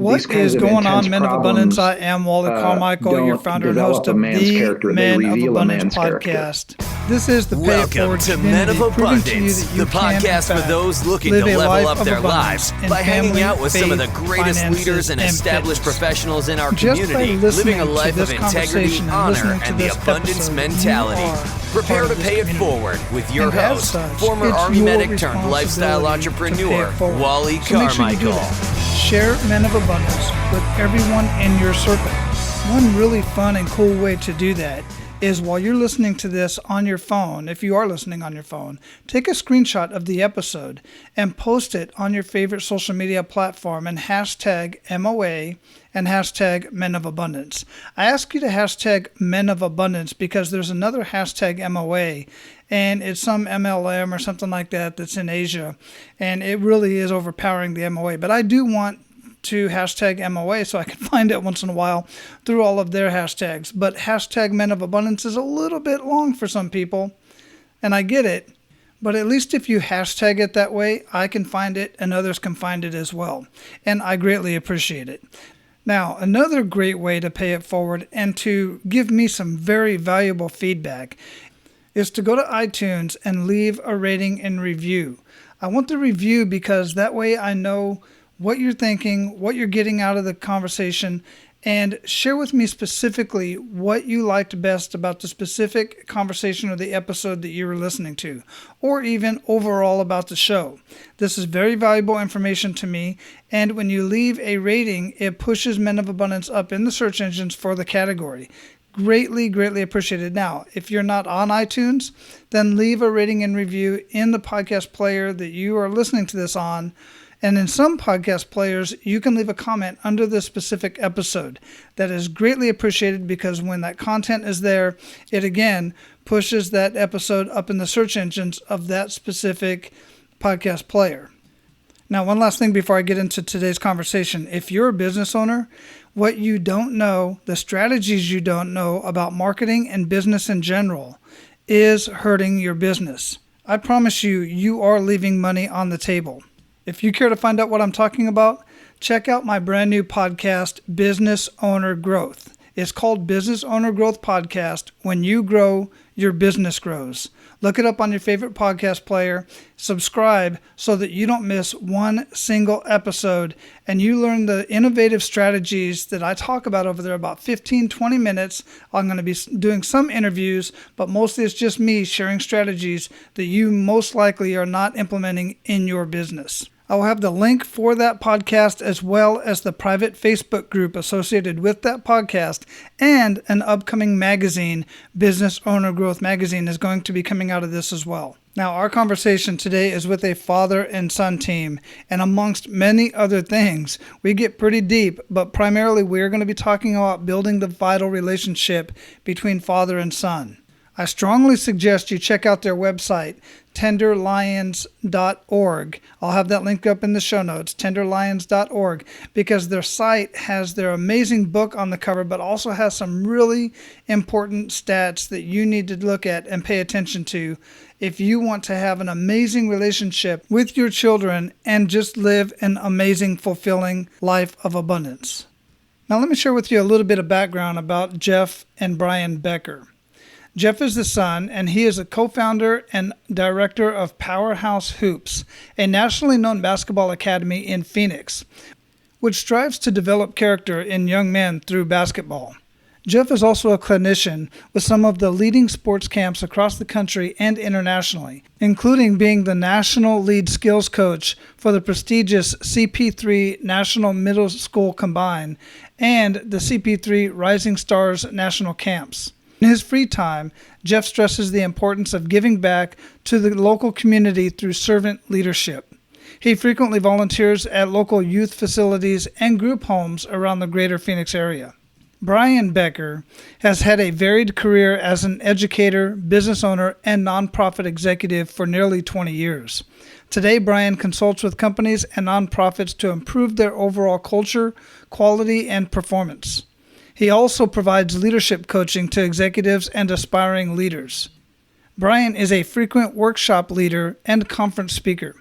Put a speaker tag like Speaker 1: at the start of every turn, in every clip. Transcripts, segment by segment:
Speaker 1: What is going on, Men of Abundance? I am Wally Carmichael, your founder and host of the Men of Abundance podcast. This is the Pay It Forward
Speaker 2: to Men of Abundance, the podcast for those looking to level up their lives by hanging out with some of the greatest leaders and established professionals in our community, living a life of integrity, honor, and the abundance mentality. Prepare to pay it forward with your host, former Army medic turned lifestyle entrepreneur, Wally Carmichael.
Speaker 1: Share Men of Abundance with everyone in your circle. One really fun and cool way to do that is while you're listening to this on your phone, if you are listening on your phone, take a screenshot of the episode and post it on your favorite social media platform and hashtag MOA and hashtag Men of Abundance. I ask you to hashtag Men of Abundance because there's another hashtag MOA, and it's some MLM or something like that that's in Asia, and it really is overpowering the MOA. But I do want to hashtag MOA so I can find it once in a while through all of their hashtags. But hashtag Men of Abundance is a little bit long for some people, and I get it. But at least if you hashtag it that way, I can find it and others can find it as well. And I greatly appreciate it. Now, another great way to pay it forward and to give me some very valuable feedback is to go to iTunes and leave a rating and review. I want the review because that way I know what you're thinking, what you're getting out of the conversation, and share with me specifically what you liked best about the specific conversation or the episode that you were listening to, or even overall about the show. This is very valuable information to me, and when you leave a rating, it pushes Men of Abundance up in the search engines for the category. Greatly, greatly appreciated. Now, if you're not on iTunes, then leave a rating and review in the podcast player that you are listening to this on. And in some podcast players, you can leave a comment under the specific episode. That is greatly appreciated because when that content is there, it again pushes that episode up in the search engines of that specific podcast player. Now, one last thing before I get into today's conversation. If you're a business owner, what you don't know, the strategies you don't know about marketing and business in general is hurting your business. I promise you, you are leaving money on the table. If you care to find out what I'm talking about, check out my brand new podcast, Business Owner Growth. It's called Business Owner Growth Podcast. When you grow, your business grows. Look it up on your favorite podcast player. Subscribe so that you don't miss one single episode and you learn the innovative strategies that I talk about over there, about 15, 20 minutes. I'm going to be doing some interviews, but mostly it's just me sharing strategies that you most likely are not implementing in your business. I will have the link for that podcast as well as the private Facebook group associated with that podcast, and an upcoming magazine, Business Owner Growth Magazine, is going to be coming out of this as well. Now, our conversation today is with a father and son team, and amongst many other things, we get pretty deep, but primarily we're going to be talking about building the vital relationship between father and son. I strongly suggest you check out their website, tenderlions.org. I'll have that linked up in the show notes, tenderlions.org, because their site has their amazing book on the cover, but also has some really important stats that you need to look at and pay attention to if you want to have an amazing relationship with your children and just live an amazing, fulfilling life of abundance. Now, let me share with you a little bit of background about Jeff and Brian Becker. Jeff is the son, and he is a co-founder and director of Powerhouse Hoops, a nationally known basketball academy in Phoenix, which strives to develop character in young men through basketball. Jeff is also a clinician with some of the leading sports camps across the country and internationally, including being the national lead skills coach for the prestigious CP3 National Middle School Combine and the CP3 Rising Stars National Camps. In his free time, Jeff stresses the importance of giving back to the local community through servant leadership. He frequently volunteers at local youth facilities and group homes around the greater Phoenix area. Brian Becker has had a varied career as an educator, business owner, and nonprofit executive for nearly 20 years. Today, Brian consults with companies and nonprofits to improve their overall culture, quality, and performance. He also provides leadership coaching to executives and aspiring leaders. Brian is a frequent workshop leader and conference speaker.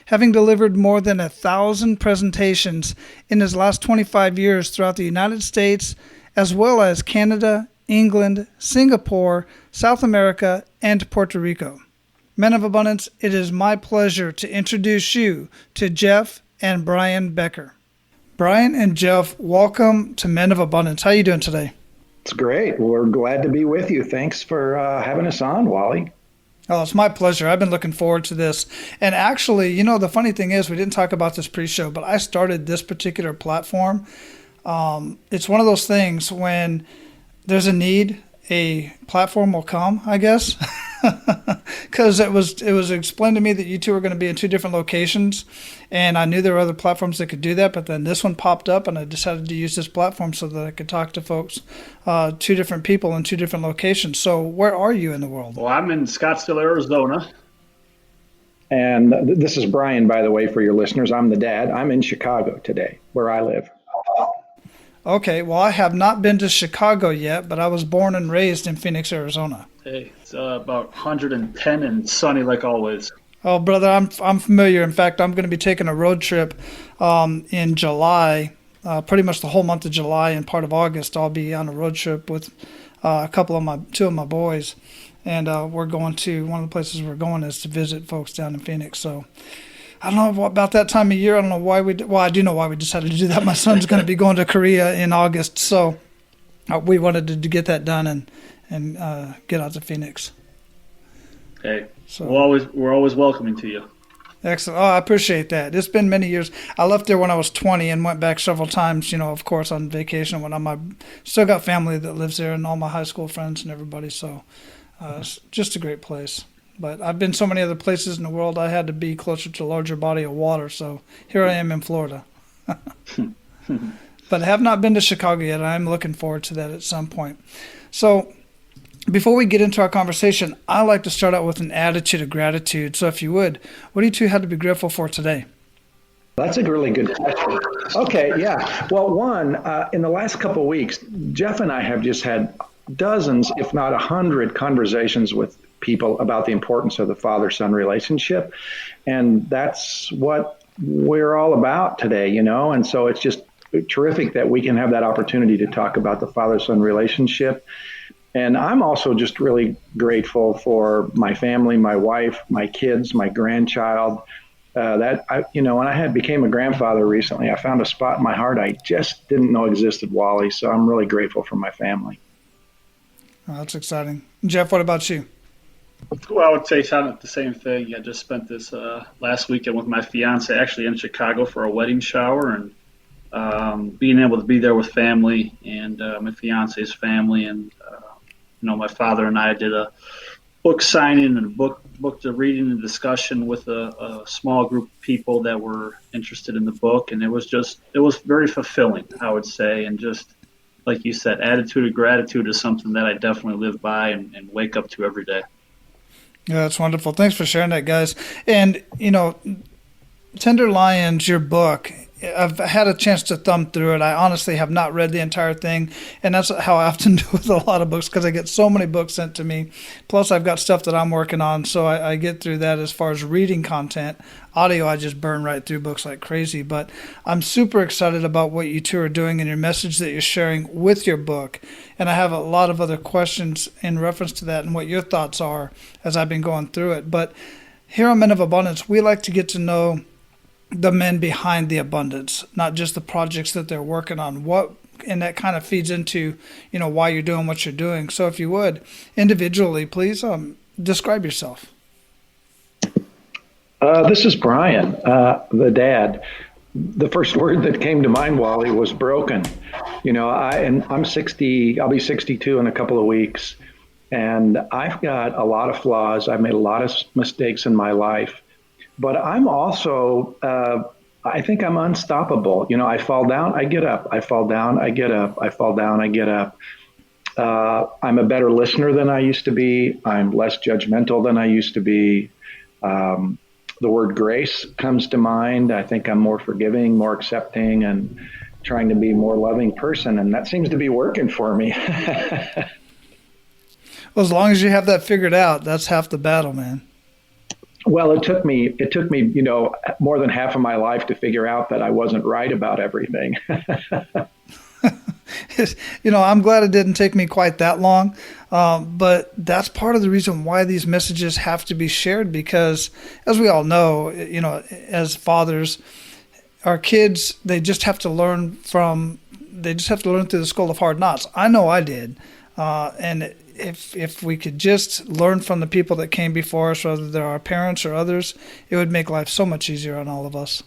Speaker 1: having delivered more than 1,000 presentations in his last 25 years throughout the United States, as well as Canada, England, Singapore, South America, and Puerto Rico. Men of Abundance, it is my pleasure to introduce you to Jeff and Brian Becker. Brian and Jeff, welcome to Men of Abundance. How are you doing today?
Speaker 3: It's great. We're glad to be with you. Thanks for having us on, Wally.
Speaker 1: Oh, it's my pleasure. I've been looking forward to this. And actually, you know, the funny thing is we didn't talk about this pre-show, but I started this particular platform. It's one of those things when there's a need, a platform will come, I guess. Because it was explained to me that you two were going to be in two different locations, and I knew there were other platforms that could do that, but then this one popped up, and I decided to use this platform so that I could talk to folks, two different people in two different locations. So where are you in the world?
Speaker 4: Well, I'm in Scottsdale, Arizona.
Speaker 3: And this is Brian, by the way, for your listeners. I'm the dad. I'm in Chicago today, where I live.
Speaker 1: Okay, well, I have not been to Chicago yet, but I was born and raised in Phoenix, Arizona.
Speaker 4: Hey, it's about 110 and sunny like always.
Speaker 1: Oh, brother, I'm familiar. In fact, I'm going to be taking a road trip in July, pretty much the whole month of July and part of August. I'll be on a road trip with two of my boys, and we're going to one of the places we're going is to visit folks down in Phoenix. So I don't know about that time of year. I don't know why I do know why we decided to do that. My son's going to be going to Korea in August, so we wanted to get that done and get out to Phoenix.
Speaker 4: Hey, so we're always welcoming to you.
Speaker 1: Excellent. Oh, I appreciate that. It's been many years. I left there when I was 20 and went back several times, you know, of course, on vacation. When I still got family that lives there and all my high school friends and everybody. So it's just a great place. But I've been so many other places in the world, I had to be closer to a larger body of water. So here I am in Florida. But I have not been to Chicago yet. I'm looking forward to that at some point. So before we get into our conversation, I like to start out with an attitude of gratitude. So if you would, what do you two have to be grateful for today?
Speaker 3: That's a really good question. Okay, yeah. Well, one, in the last couple of weeks, Jeff and I have just had dozens, if not 100 conversations with people about the importance of the father-son relationship. And that's what we're all about today, you know? And so it's just terrific that we can have that opportunity to talk about the father-son relationship. And I'm also just really grateful for my family, my wife, my kids, my grandchild. When I became a grandfather recently, I found a spot in my heart I just didn't know existed, Wally. So I'm really grateful for my family.
Speaker 1: Oh, that's exciting. Jeff, what about you?
Speaker 4: Well, I would say kind of the same thing. I just spent this last weekend with my fiance actually in Chicago for a wedding shower, and being able to be there with family and my fiance's family, and my father and I did a book signing and book reading and discussion with a small group of people that were interested in the book, and it was very fulfilling, I would say, and just like you said, attitude of gratitude is something that I definitely live by and wake up to every day.
Speaker 1: Yeah, that's wonderful. Thanks for sharing that, guys. And, Tender Lions, your book, I've had a chance to thumb through it. I honestly have not read the entire thing, and that's how I often do with a lot of books because I get so many books sent to me. Plus, I've got stuff that I'm working on, so I get through that as far as reading content. Audio, I just burn right through books like crazy. But I'm super excited about what you two are doing and your message that you're sharing with your book. And I have a lot of other questions in reference to that and what your thoughts are as I've been going through it. But here on Men of Abundance, we like to get to know the men behind the abundance, not just the projects that they're working on. And that kind of feeds into, why you're doing what you're doing. So if you would, individually, please describe yourself.
Speaker 3: This is Brian, the dad. The first word that came to mind, Wally, was broken. I'm 60, I'll be 62 in a couple of weeks. And I've got a lot of flaws. I've made a lot of mistakes in my life. But I'm also, I think I'm unstoppable. I fall down, I get up. I fall down, I get up. I fall down, I get up. I'm a better listener than I used to be. I'm less judgmental than I used to be. The word grace comes to mind. I think I'm more forgiving, more accepting, and trying to be a more loving person. And that seems to be working for me.
Speaker 1: Well, as long as you have that figured out, that's half the battle, man.
Speaker 3: Well, it took me, more than half of my life to figure out that I wasn't right about everything.
Speaker 1: I'm glad it didn't take me quite that long, but that's part of the reason why these messages have to be shared, because as we all know, as fathers, our kids, they just have to learn through the school of hard knocks. I know I did. And if we could just learn from the people that came before us, whether they're our parents or others, it would make life so much easier on all of us.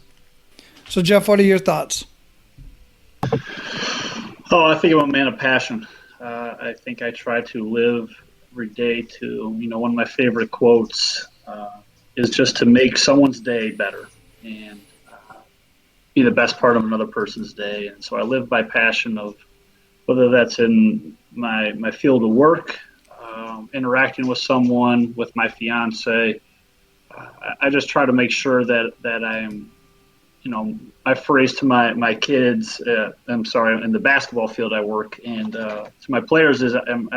Speaker 1: So, Jeff, what are your thoughts?
Speaker 4: Oh, I think I'm a man of passion. I think I try to live every day to, one of my favorite quotes is just to make someone's day better and be the best part of another person's day. And so I live by passion of whether that's in my field of work, interacting with someone, with my fiance. I just try to make sure that I'm, I phrase to my kids, I'm sorry, in the basketball field I work, and to my players is I'm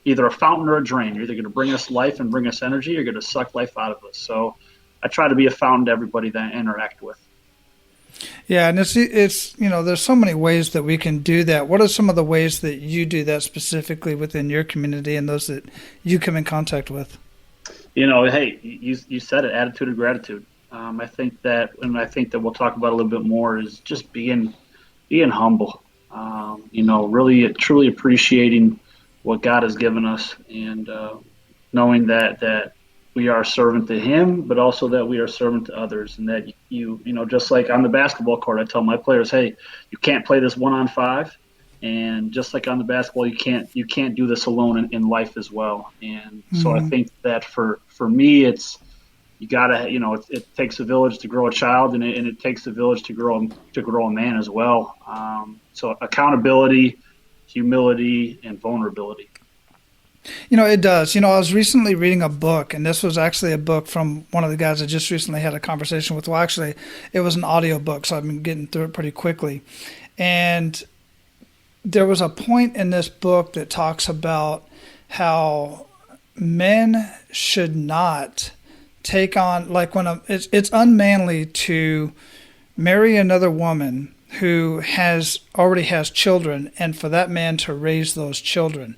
Speaker 4: either a fountain or a drain. You're either going to bring us life and bring us energy, or you're going to suck life out of us. So I try to be a fountain to everybody that I interact with.
Speaker 1: Yeah, and it's there's so many ways that we can do that. What are some of the ways that you do that specifically within your community and those that you come in contact with?
Speaker 4: Hey, you said it, attitude of gratitude. I think that we'll talk about a little bit more is just being humble. Really truly appreciating what God has given us, and knowing that we are a servant to Him, but also that we are a servant to others, and that just like on the basketball court, I tell my players, hey, you can't play this 1-on-5, and just like on the basketball, you can't do this alone in life as well. And so I think that for me, it's you gotta, it takes a village to grow a child, and it takes a village to grow a man as well. So accountability, humility, and vulnerability.
Speaker 1: It does. I was recently reading a book, and this was actually a book from one of the guys I just recently had a conversation with. Well, actually, it was an audio book, so I've been getting through it pretty quickly. And there was a point in this book that talks about how men should not take on, like it's unmanly to marry another woman who already has children, and for that man to raise those children.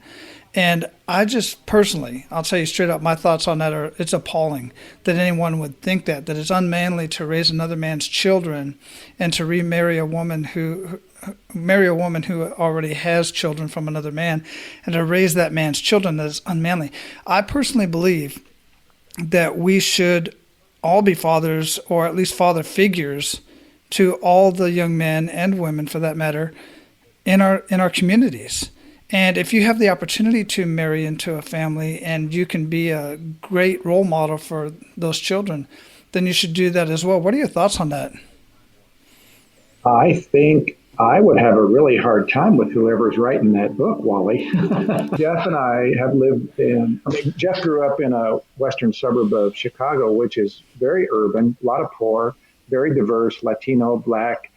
Speaker 1: And I just personally, I'll tell you straight up, my thoughts on that are, it's appalling that anyone would think that it's unmanly to raise another man's children and to remarry a woman who already has children from another man, and to raise that man's children. That is unmanly. I personally believe that we should all be fathers, or at least father figures, to all the young men and women, for that matter, in our communities. And if you have the opportunity to marry into a family and you can be a great role model for those children, then you should do that as well. What are your thoughts on that?
Speaker 3: I think I would have a really hard time with whoever's writing that book, Wally. Jeff and I have Jeff grew up in a western suburb of Chicago, which is very urban, a lot of poor, very diverse, Latino, Black,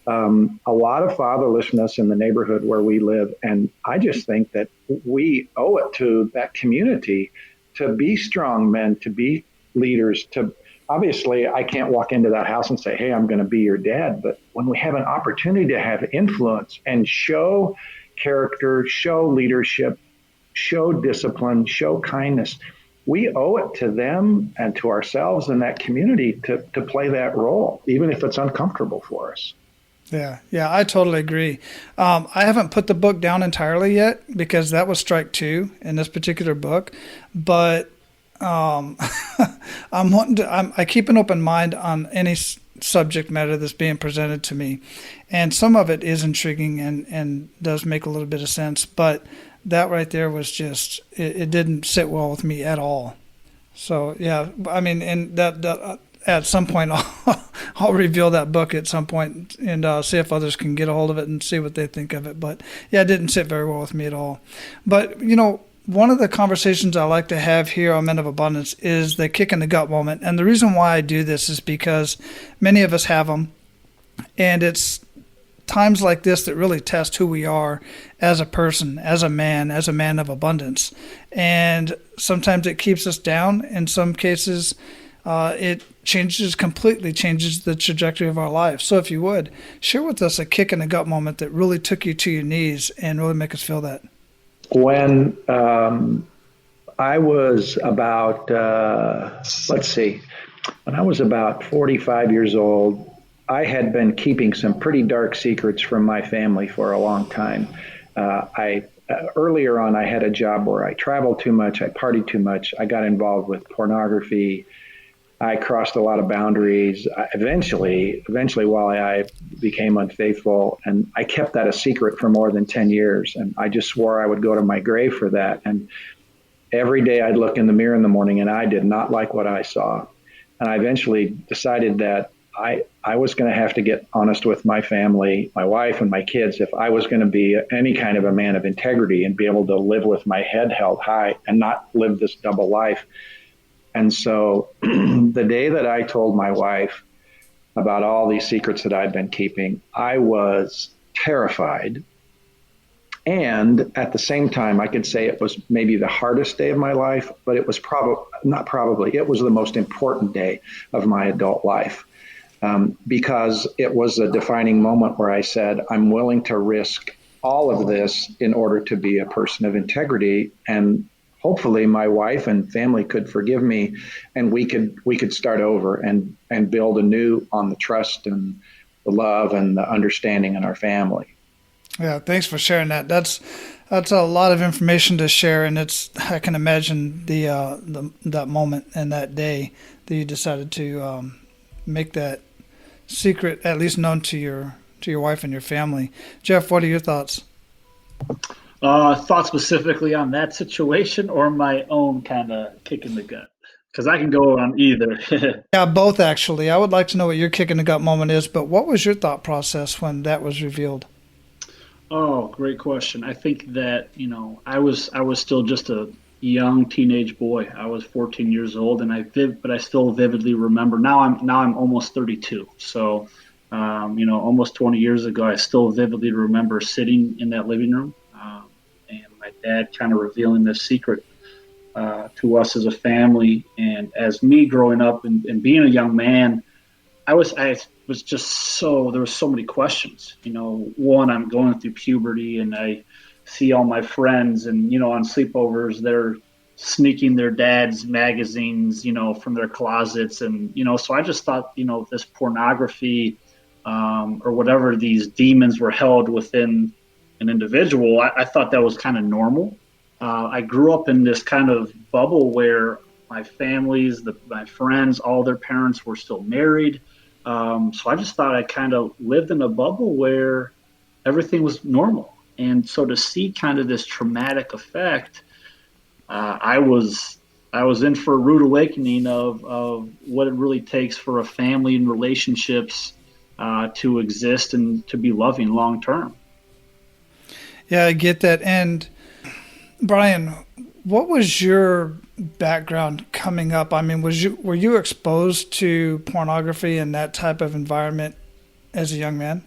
Speaker 3: a lot of fatherlessness in the neighborhood where we live. And I just think that we owe it to that community to be strong men, to be leaders. Obviously, I can't walk into that house and say, hey, I'm going to be your dad. But when we have an opportunity to have influence and show character, show leadership, show discipline, show kindness, we owe it to them and to ourselves and that community to play that role, even if it's uncomfortable for us.
Speaker 1: Yeah, I totally agree. I haven't put the book down entirely yet because that was strike 2 in this particular book, but I keep an open mind on any subject matter that's being presented to me, and some of it is intriguing and does make a little bit of sense, but that right there was just, it didn't sit well with me at all. So yeah, I mean, and that at some point I'll reveal that book at some point and see if others can get a hold of it and see what they think of it. But yeah, it didn't sit very well with me at all. But one of the conversations I like to have here on Men of Abundance is the kick in the gut moment. And the reason why I do this is because many of us have them, and it's times like this that really test who we are as a person, as a man of abundance. And sometimes it keeps us down. In some cases, it completely changes the trajectory of our life. So if you would, share with us a kick in the gut moment that really took you to your knees and really make us feel that.
Speaker 3: When I was about, when I was about 45 years old, I had been keeping some pretty dark secrets from my family for a long time. Earlier on, I had a job where I traveled too much, I partied too much, I got involved with pornography, I crossed a lot of boundaries. Eventually, while I became unfaithful, and I kept that a secret for more than 10 years, and I just swore I would go to my grave for that. And every day I'd look in the mirror in the morning, and I did not like what I saw. And I eventually decided that I was going to have to get honest with my family, my wife and my kids, if I was going to be any kind of a man of integrity and be able to live with my head held high and not live this double life. And so the day that I told my wife about all these secrets that I'd been keeping, I was terrified. And at the same time, I could say it was maybe the hardest day of my life, but it was it was the most important day of my adult life. Because it was a defining moment where I said, I'm willing to risk all of this in order to be a person of integrity. And hopefully my wife and family could forgive me, and we could start over and build anew on the trust and the love and the understanding in our family.
Speaker 1: Yeah, thanks for sharing that. That's a lot of information to share, and I can imagine that moment and that day that you decided to make that secret at least known to your wife and your family. Jeff, what are your thoughts?
Speaker 4: Thoughts specifically on that situation or my own kind of kick in the gut? Because I can go on either.
Speaker 1: Yeah, both actually. I would like to know what your kick in the gut moment is, but what was your thought process when that was revealed?
Speaker 4: Oh, great question. I think that, I was still just a young teenage boy. I was 14 years old, and I still vividly remember. Now I'm almost 32. So, almost 20 years ago, I still vividly remember sitting in that living room, and my dad kind of revealing this secret to us as a family. And as me growing up and being a young man, I was just there were so many questions. One, I'm going through puberty, and I see all my friends, and on sleepovers they're sneaking their dad's magazines from their closets, and so I just thought this pornography or whatever these demons were held within an individual. I thought that was kind of normal. I grew up in this kind of bubble where my families, my friends, all their parents were still married, so I just thought I kind of lived in a bubble where everything was normal. And so to see kind of this traumatic effect, I was in for a rude awakening of what it really takes for a family and relationships to exist and to be loving long term.
Speaker 1: Yeah, I get that. And Brian, what was your background coming up? I mean, were you exposed to pornography in that type of environment as a young man?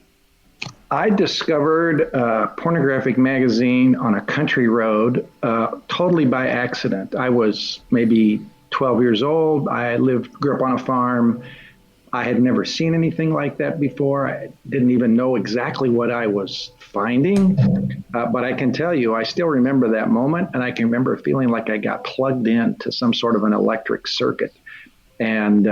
Speaker 3: I discovered a pornographic magazine on a country road totally by accident. I was maybe 12 years old. I grew up on a farm. I had never seen anything like that before. I didn't even know exactly what I was finding. But I can tell you, I still remember that moment, and I can remember feeling like I got plugged into some sort of an electric circuit. And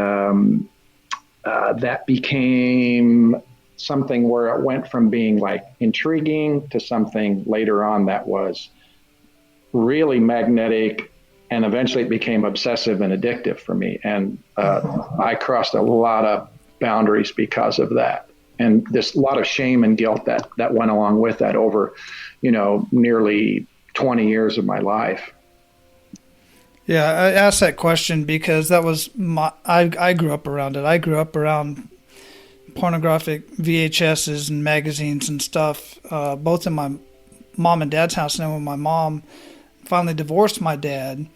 Speaker 3: that became something where it went from being like intriguing to something later on that was really magnetic, and eventually it became obsessive and addictive for me. And I crossed a lot of boundaries because of that. And there's a lot of shame and guilt that went along with that over, nearly 20 years of my life.
Speaker 1: Yeah, I asked that question because that was I grew up around it. I grew up around pornographic VHSs and magazines and stuff, both in my mom and dad's house. And then when my mom finally divorced my dad,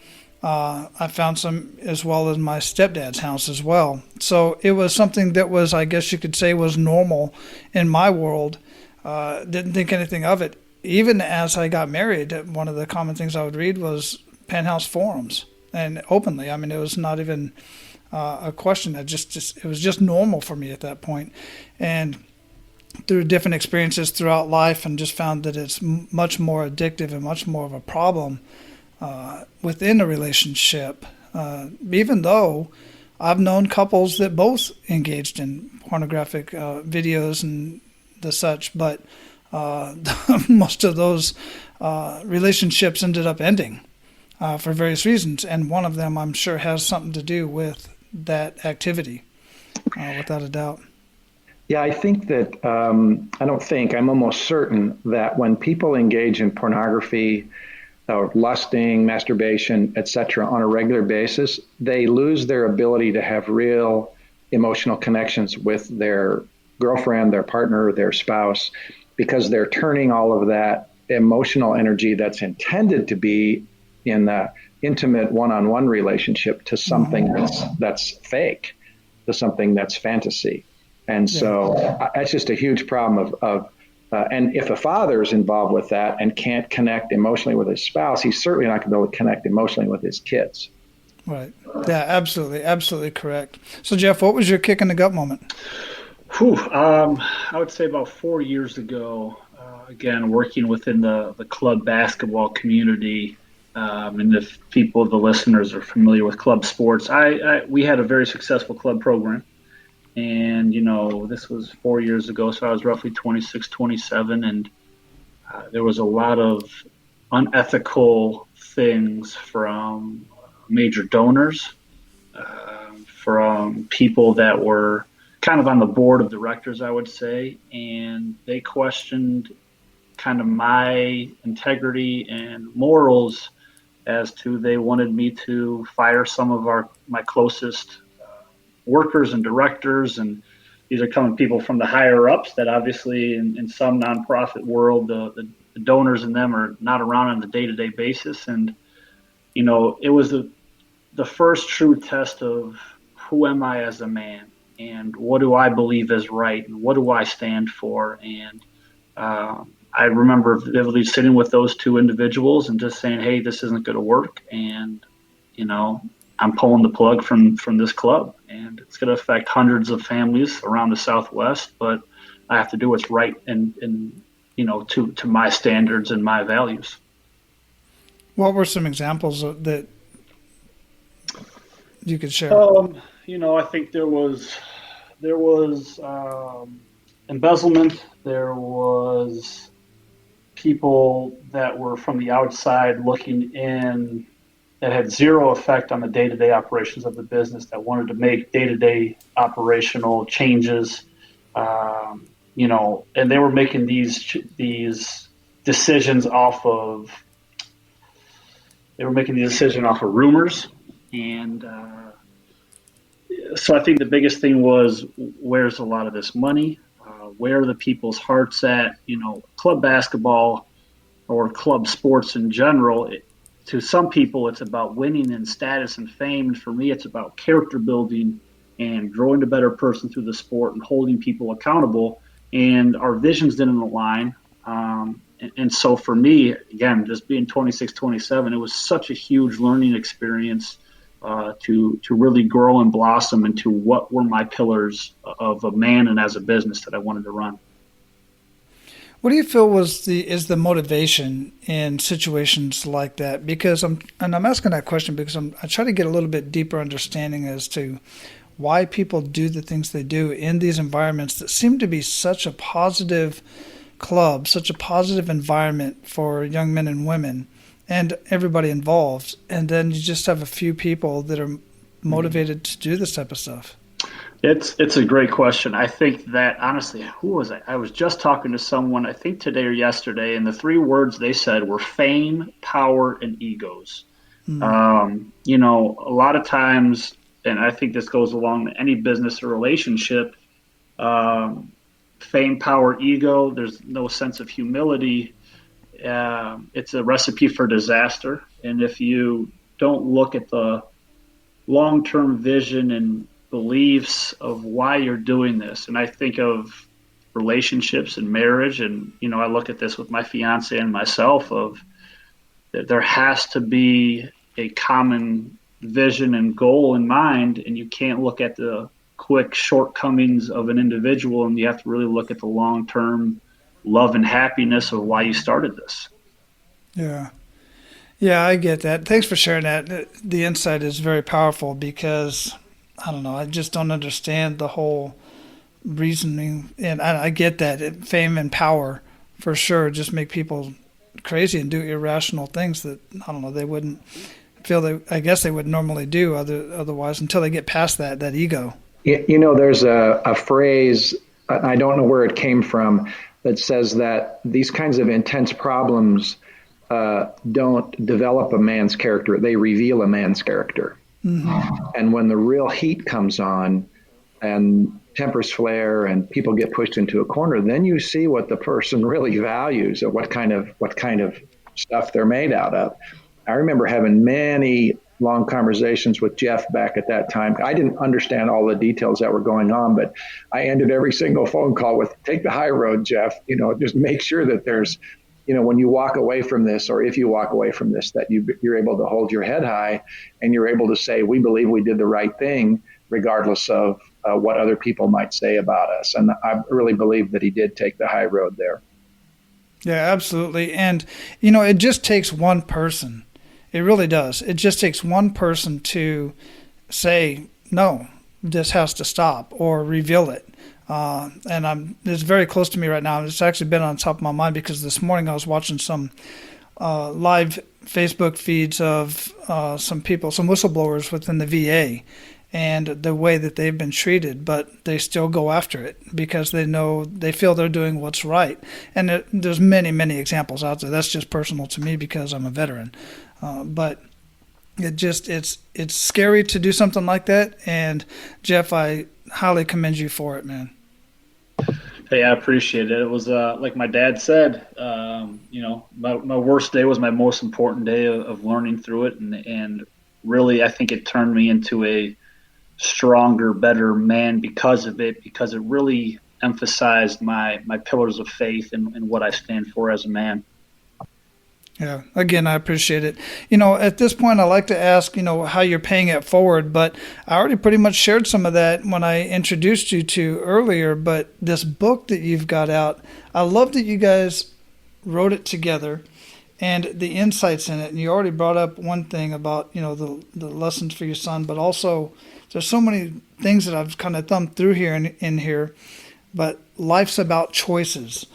Speaker 1: I found some as well as my stepdad's house as well. So it was something that was, I guess you could say, was normal in my world. Didn't think anything of it. Even as I got married, one of the common things I would read was penthouse forums, and openly. I mean, it was not even a question that just it was just normal for me at that point. And through different experiences throughout life, and just found that it's much more addictive and much more of a problem within a relationship, even though I've known couples that both engaged in pornographic videos and the such, but most of those relationships ended up ending for various reasons, and one of them I'm sure has something to do with that activity, without a doubt.
Speaker 3: Yeah, I think that, I'm almost certain that when people engage in pornography or lusting, masturbation, etc., on a regular basis, they lose their ability to have real emotional connections with their girlfriend, their partner, their spouse, because they're turning all of that emotional energy that's intended to be in the intimate one-on-one relationship to something that's fake, to something that's fantasy. And so that's just a huge problem and if a father is involved with that and can't connect emotionally with his spouse, he's certainly not going to be able to connect emotionally with his kids.
Speaker 1: Right. Yeah, absolutely. Absolutely correct. So, Jeff, what was your kick in the gut moment?
Speaker 4: I would say about 4 years ago, again, working within the club basketball community, and if the listeners are familiar with club sports, we had a very successful club program. And, this was 4 years ago, so I was roughly 26, 27, and there was a lot of unethical things from major donors, from people that were kind of on the board of directors, I would say, and they questioned kind of my integrity and morals as to they wanted me to fire some of my closest workers and directors, and these are coming people from the higher ups that obviously in some nonprofit world the donors in them are not around on the day-to-day basis. And it was the first true test of who am I as a man, and what do I believe is right, and what do I stand for. And I remember vividly sitting with those two individuals and just saying, hey, this isn't going to work, and I'm pulling the plug from this club, and it's going to affect hundreds of families around the Southwest, but I have to do what's right and to my standards and my values.
Speaker 1: What were some examples that you could share?
Speaker 4: I think there was embezzlement. There was people that were from the outside looking in that had zero effect on the day-to-day operations of the business, that wanted to make day-to-day operational changes, and they were making these decisions off of rumors. And so I think the biggest thing was, where's a lot of this money? Where are the people's hearts at? Club basketball or club sports in general, to some people, it's about winning and status and fame. And for me, it's about character building and growing a better person through the sport and holding people accountable. And our visions didn't align. And so for me, again, just being 26, 27, it was such a huge learning experience to really grow and blossom into what were my pillars of a man and as a business that I wanted to run.
Speaker 1: What do you feel is the motivation in situations like that? Because I'm asking that question because I try to get a little bit deeper understanding as to why people do the things they do in these environments that seem to be such a positive club, such a positive environment for young men and women and everybody involved. And then you just have a few people that are motivated to do this type of stuff.
Speaker 4: It's a great question. I think that, honestly, who was I? I was just talking to someone, I think today or yesterday, and the three words they said were fame, power, and egos. A lot of times, and I think this goes along with any business or relationship, fame, power, ego, there's no sense of humility. It's a recipe for disaster. And if you don't look at the long-term vision and beliefs of why you're doing this. And I think of relationships and marriage, and I look at this with my fiance and myself, of that there has to be a common vision and goal in mind, and you can't look at the quick shortcomings of an individual, and you have to really look at the long-term love and happiness of why you started this.
Speaker 1: Yeah. Yeah, I get that. Thanks for sharing that. The insight is very powerful because, I don't know, I just don't understand the whole reasoning. And I get that. Fame and power, for sure, just make people crazy and do irrational things that, I don't know, they wouldn't feel I guess they would normally do otherwise until they get past that ego.
Speaker 3: There's a phrase, I don't know where it came from, that says that these kinds of intense problems don't develop a man's character, they reveal a man's character. Mm-hmm. And when the real heat comes on and tempers flare and people get pushed into a corner, then you see what the person really values or what kind of stuff they're made out of. I remember having many long conversations with Jeff back at that time. I didn't understand all the details that were going on, but I ended every single phone call with, take the high road, Jeff, just make sure that there's, when you walk away from this, or if you walk away from this, that you're able to hold your head high and you're able to say, we believe we did the right thing, regardless of what other people might say about us. And I really believe that he did take the high road there.
Speaker 1: Yeah, absolutely. And, it just takes one person. It really does. It just takes one person to say, no, this has to stop, or reveal it. And it's very close to me right now. It's actually been on top of my mind because this morning I was watching some live Facebook feeds of some people, some whistleblowers within the VA, and the way that they've been treated, but they still go after it because they feel they're doing what's right. And there's many, many examples out there. That's just personal to me because I'm a veteran. But it's scary to do something like that. And Jeff, I highly commend you for it, man.
Speaker 4: Hey, I appreciate it. It was like my dad said, my worst day was my most important day of learning through it. And really, I think it turned me into a stronger, better man because of it, because it really emphasized my pillars of faith and what I stand for as a man.
Speaker 1: Yeah, again, I appreciate it. At this point, I like to ask, how you're paying it forward, but I already pretty much shared some of that when I introduced you to earlier, but this book that you've got out, I love that you guys wrote it together and the insights in it. And you already brought up one thing about, the lessons for your son, but also there's so many things that I've kind of thumbed through here in here, but life's about choices.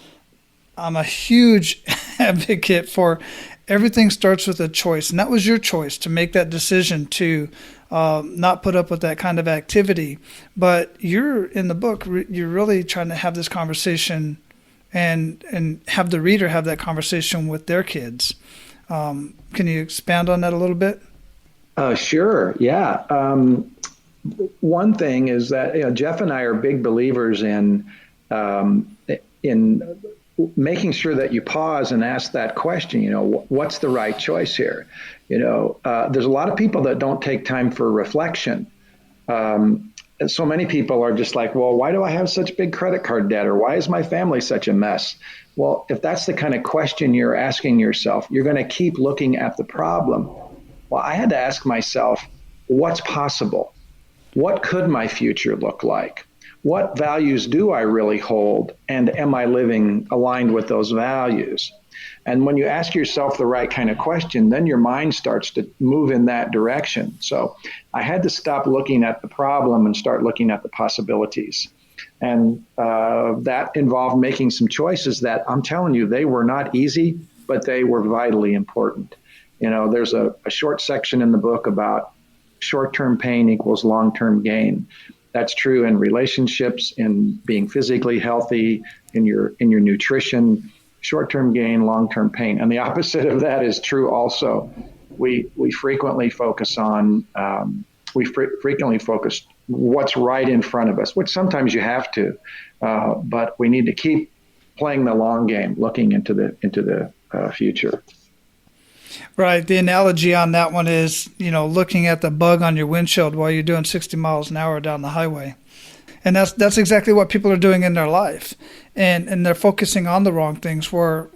Speaker 1: I'm a huge advocate for everything starts with a choice. And that was your choice to make that decision to not put up with that kind of activity. But you're in the book, you're really trying to have this conversation and have the reader have that conversation with their kids. Can you expand on that a little bit?
Speaker 3: Sure. Yeah. One thing is that Jeff and I are big believers in making sure that you pause and ask that question, what's the right choice here? There's a lot of people that don't take time for reflection. So many people are just like, well, why do I have such big credit card debt? Or why is my family such a mess? Well, if that's the kind of question you're asking yourself, you're going to keep looking at the problem. Well, I had to ask myself, what's possible? What could my future look like? What values do I really hold? And am I living aligned with those values? And when you ask yourself the right kind of question, then your mind starts to move in that direction. So I had to stop looking at the problem and start looking at the possibilities. And that involved making some choices that I'm telling you, they were not easy, but they were vitally important. There's a short section in the book about short-term pain equals long-term gain. That's true in relationships, in being physically healthy, in your nutrition, short-term gain, long-term pain. And the opposite of that is true also. We frequently focus on what's right in front of us, which sometimes you have to, but we need to keep playing the long game, looking into the future.
Speaker 1: Right. The analogy on that one is, looking at the bug on your windshield while you're doing 60 miles an hour down the highway. And that's exactly what people are doing in their life. And they're focusing on the wrong things. Where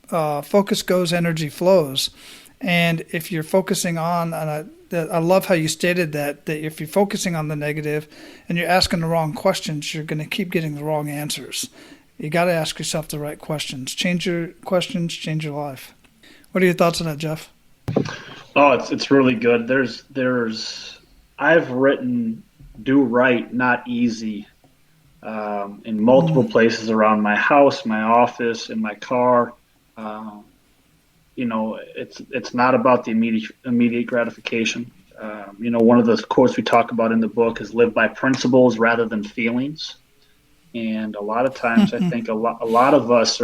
Speaker 1: focus goes, energy flows. And if you're focusing on, and that I love how you stated that if you're focusing on the negative and you're asking the wrong questions, you're going to keep getting the wrong answers. You got to ask yourself the right questions. Change your questions, change your life. What are your thoughts on that, Jeff?
Speaker 4: Oh, it's really good. I've written "Do Right, Not Easy" in multiple places around my house, my office, in my car. It's not about the immediate gratification. One of the quotes we talk about in the book is "Live by principles rather than feelings." And a lot of times, I think a lot of us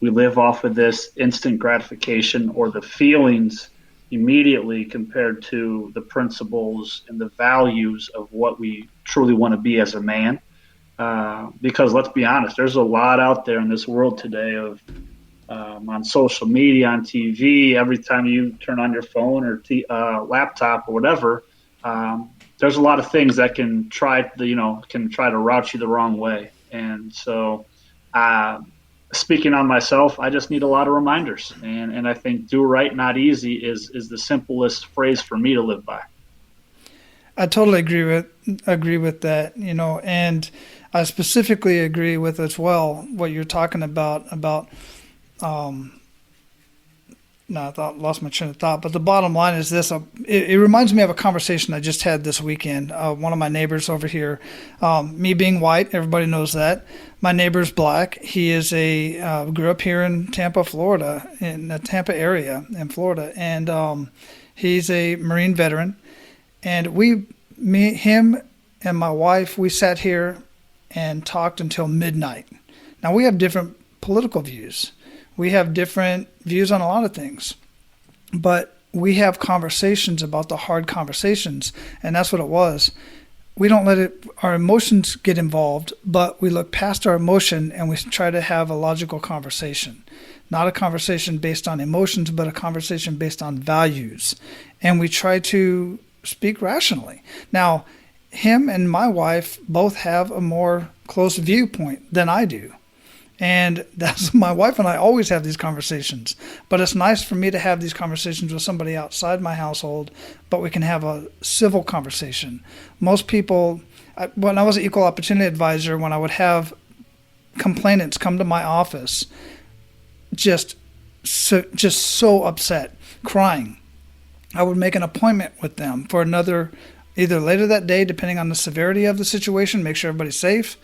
Speaker 4: we live off of this instant gratification or the feelings immediately compared to the principles and the values of what we truly want to be as a man. Because let's be honest, there's a lot out there in this world today of on social media, on TV, every time you turn on your phone or laptop or whatever, there's a lot of things that can try to route you the wrong way. And so, speaking on myself, I just need a lot of reminders. And I think "do right, not easy" is the simplest phrase for me to live by.
Speaker 1: I totally agree with that, and I specifically agree with as well what you're talking about lost my train of thought, but the bottom line is this. It reminds me of a conversation I just had this weekend. One of my neighbors over here, me being white, everybody knows that. My neighbor's black. He grew up here in Tampa, Florida, in the Tampa area in Florida, and he's a Marine veteran. And him and my wife, we sat here and talked until midnight. Now, we have different political views. We have different views on a lot of things, but we have conversations about the hard conversations, and that's what it was. We don't let our emotions get involved, but we look past our emotion and we try to have a logical conversation, not a conversation based on emotions, but a conversation based on values, and we try to speak rationally. Now, him and my wife both have a more close viewpoint than I do. And that's my wife and I always have these conversations. But it's nice for me to have these conversations with somebody outside my household, but we can have a civil conversation. Most people, when I was an equal opportunity advisor, when I would have complainants come to my office, just so upset, crying, I would make an appointment with them for either later that day, depending on the severity of the situation, make sure everybody's safe,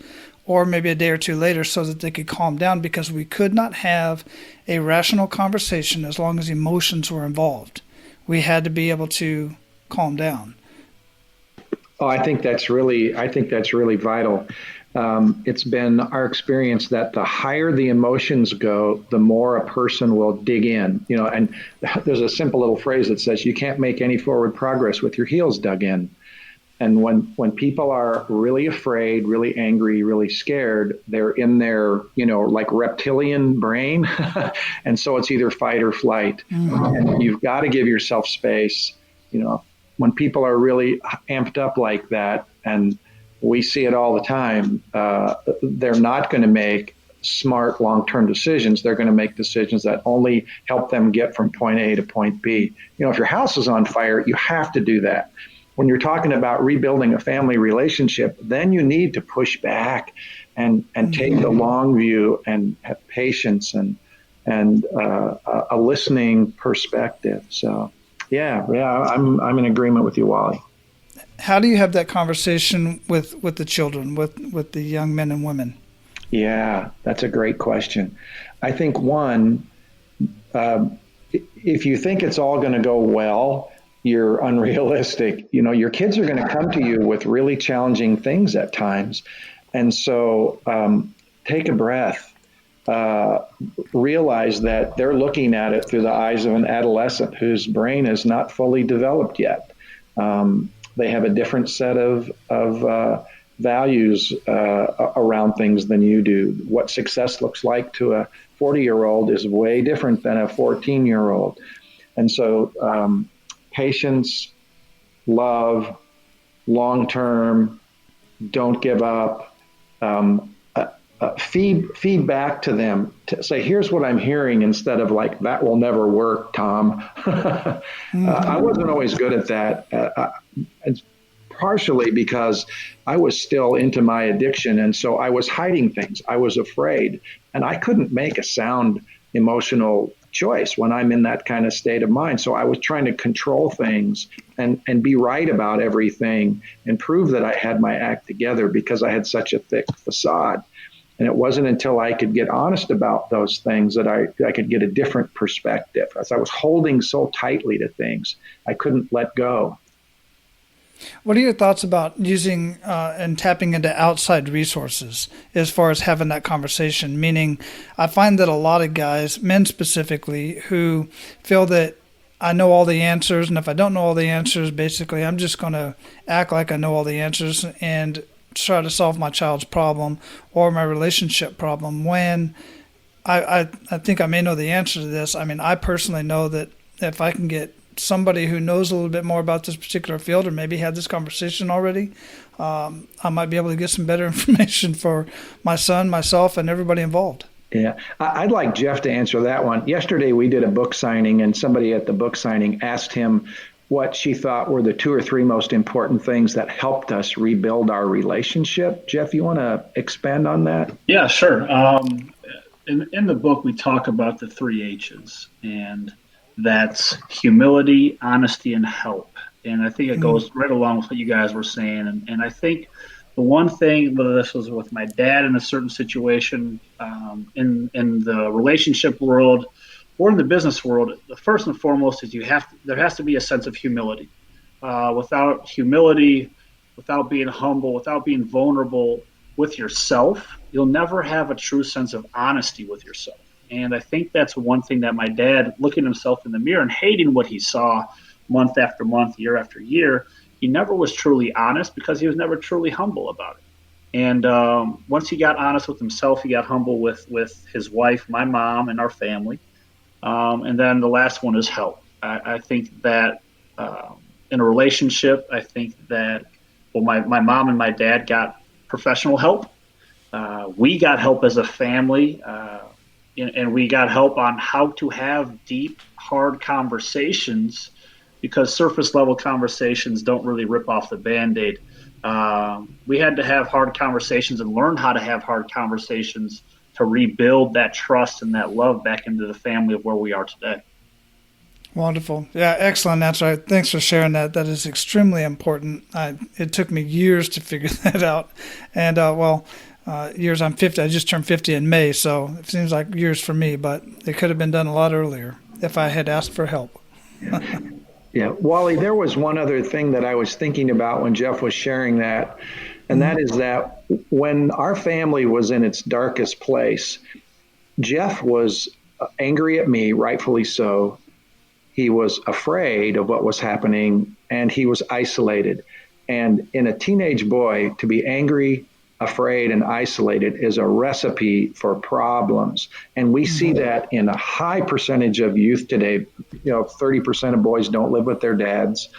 Speaker 1: or maybe a day or two later so that they could calm down, because we could not have a rational conversation as long as emotions were involved. We had to be able to calm down.
Speaker 3: Oh, I think that's really vital. It's been our experience that the higher the emotions go, the more a person will dig in. And there's a simple little phrase that says you can't make any forward progress with your heels dug in. And when people are really afraid, really angry, really scared, they're in their, like reptilian brain. And so it's either fight or flight. Mm-hmm. And you've got to give yourself space. When people are really amped up like that, and we see it all the time, they're not going to make smart long-term decisions. They're going to make decisions that only help them get from point A to point B. If your house is on fire, you have to do that. When you're talking about rebuilding a family relationship, then you need to push back and take the long view and have patience and a listening perspective. So, yeah, I'm in agreement with you, Wally.
Speaker 1: How do you have that conversation with the children, with the young men and women?
Speaker 3: Yeah, that's a great question. I think one, if you think it's all going to go well, you're unrealistic. Your kids are going to come to you with really challenging things at times. And so take a breath, realize that they're looking at it through the eyes of an adolescent whose brain is not fully developed yet. They have a different set of values around things than you do. What success looks like to a 40-year-old is way different than a 14-year-old. And so patience, love, long-term, don't give up. feed back to them to say, here's what I'm hearing, instead of like, that will never work, Tom. I wasn't always good at that. It's partially because I was still into my addiction. And so I was hiding things. I was afraid, and I couldn't make a sound emotional choice when I'm in that kind of state of mind. So I was trying to control things and be right about everything and prove that I had my act together, because I had such a thick facade. And it wasn't until I could get honest about those things that I could get a different perspective. As I was holding so tightly to things, I couldn't let go.
Speaker 1: What are your thoughts about using and tapping into outside resources as far as having that conversation? Meaning, I find that a lot of guys, men specifically, who feel that I know all the answers, and if I don't know all the answers, basically I'm just going to act like I know all the answers and try to solve my child's problem or my relationship problem, when I think I may know the answer to this. I mean, I personally know that if I can get somebody who knows a little bit more about this particular field, or maybe had this conversation already, I might be able to get some better information for my son, myself, and everybody involved.
Speaker 3: Yeah, I'd like Jeff to answer that one. Yesterday, we did a book signing, and somebody at the book signing asked him what she thought were the 2 or 3 most important things that helped us rebuild our relationship. Jeff, you want to expand on that?
Speaker 4: Yeah, sure. In the book, we talk about the 3 H's, and that's humility, honesty, and help. And I think it goes right along with what you guys were saying. And I think the one thing, whether this was with my dad in a certain situation, in the relationship world, or in the business world, the first and foremost is there has to be a sense of humility. Without humility, without being humble, without being vulnerable with yourself, you'll never have a true sense of honesty with yourself. And I think that's one thing that my dad, looking himself in the mirror and hating what he saw month after month, year after year, he never was truly honest, because he was never truly humble about it. And once he got honest with himself, he got humble with his wife, my mom, and our family. And then the last one is help. I think that in a relationship, I think that, well, my mom and my dad got professional help. We got help as a family, and we got help on how to have deep, hard conversations, because surface level conversations don't really rip off the Band-Aid. We had to have hard conversations and learn how to have hard conversations to rebuild that trust and that love back into the family of where we are today.
Speaker 1: Wonderful. Yeah, excellent answer. Thanks for sharing that. That is extremely important. It took me years to figure that out. And, years, I'm 50. I just turned 50 in May, so it seems like years for me, but it could have been done a lot earlier if I had asked for help.
Speaker 3: Yeah. Wally, there was one other thing that I was thinking about when Jeff was sharing that, and that is that when our family was in its darkest place, Jeff was angry at me, rightfully so. He was afraid of what was happening, and he was isolated. And in a teenage boy, to be angry, afraid, and isolated is a recipe for problems. And we see that in a high percentage of youth today. 30% of boys don't live with their dads.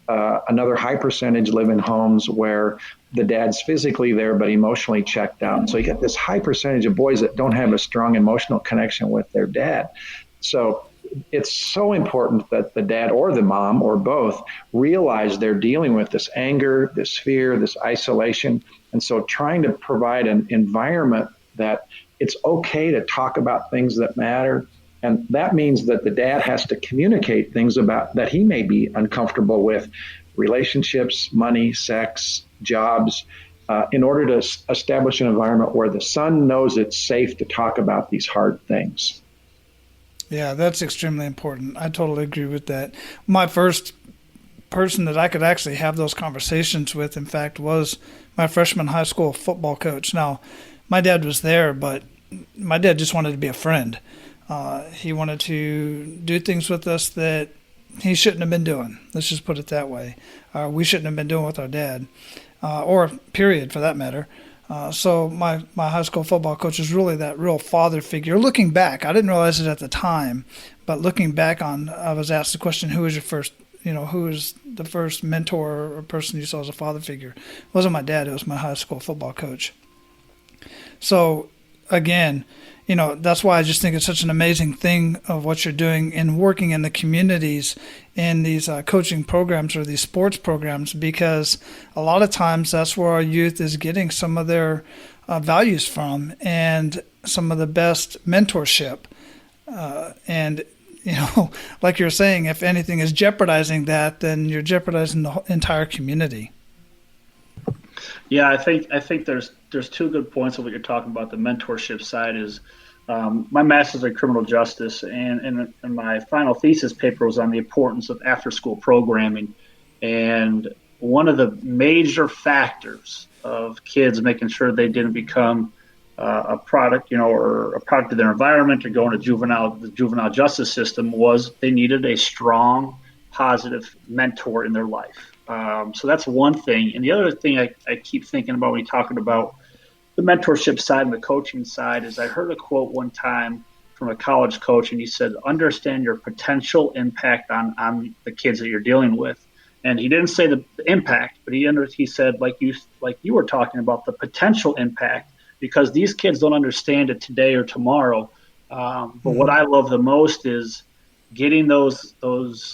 Speaker 3: Another high percentage live in homes where the dad's physically there but emotionally checked out. So you get this high percentage of boys that don't have a strong emotional connection with their dad. So it's so important that the dad or the mom or both realize they're dealing with this anger, this fear, this isolation. And so trying to provide an environment that it's okay to talk about things that matter. And that means that the dad has to communicate things about that he may be uncomfortable with: relationships, money, sex, jobs, in order to establish an environment where the son knows it's safe to talk about these hard things.
Speaker 1: Yeah, that's extremely important. I totally agree with that. My first person that I could actually have those conversations with, in fact, was my freshman high school football coach. Now, my dad was there, but my dad just wanted to be a friend. He wanted to do things with us that he shouldn't have been doing. Let's just put it that way. We shouldn't have been doing with our dad, or period, for that matter. So my high school football coach is really that real father figure. Looking back, I didn't realize it at the time, but looking back I was asked the question, who was the first mentor or person you saw as a father figure? It wasn't my dad, it was my high school football coach. So again, that's why I just think it's such an amazing thing of what you're doing in working in the communities in these coaching programs or these sports programs, because a lot of times that's where our youth is getting some of their values from and some of the best mentorship. And like you're saying, if anything is jeopardizing that, then you're jeopardizing the entire community.
Speaker 4: Yeah, I think there's two good points of what you're talking about. The mentorship side is my master's in criminal justice, and my final thesis paper was on the importance of after-school programming. And one of the major factors of kids making sure they didn't become a product, or a product of their environment or going to the juvenile justice system was they needed a strong, positive mentor in their life. So that's one thing. And the other thing I keep thinking about when you're talking about the mentorship side and the coaching side is I heard a quote one time from a college coach, and he said, understand your potential impact on the kids that you're dealing with. And he didn't say the impact, but he said, like you were talking about, the potential impact, because these kids don't understand it today or tomorrow. But what I love the most is getting those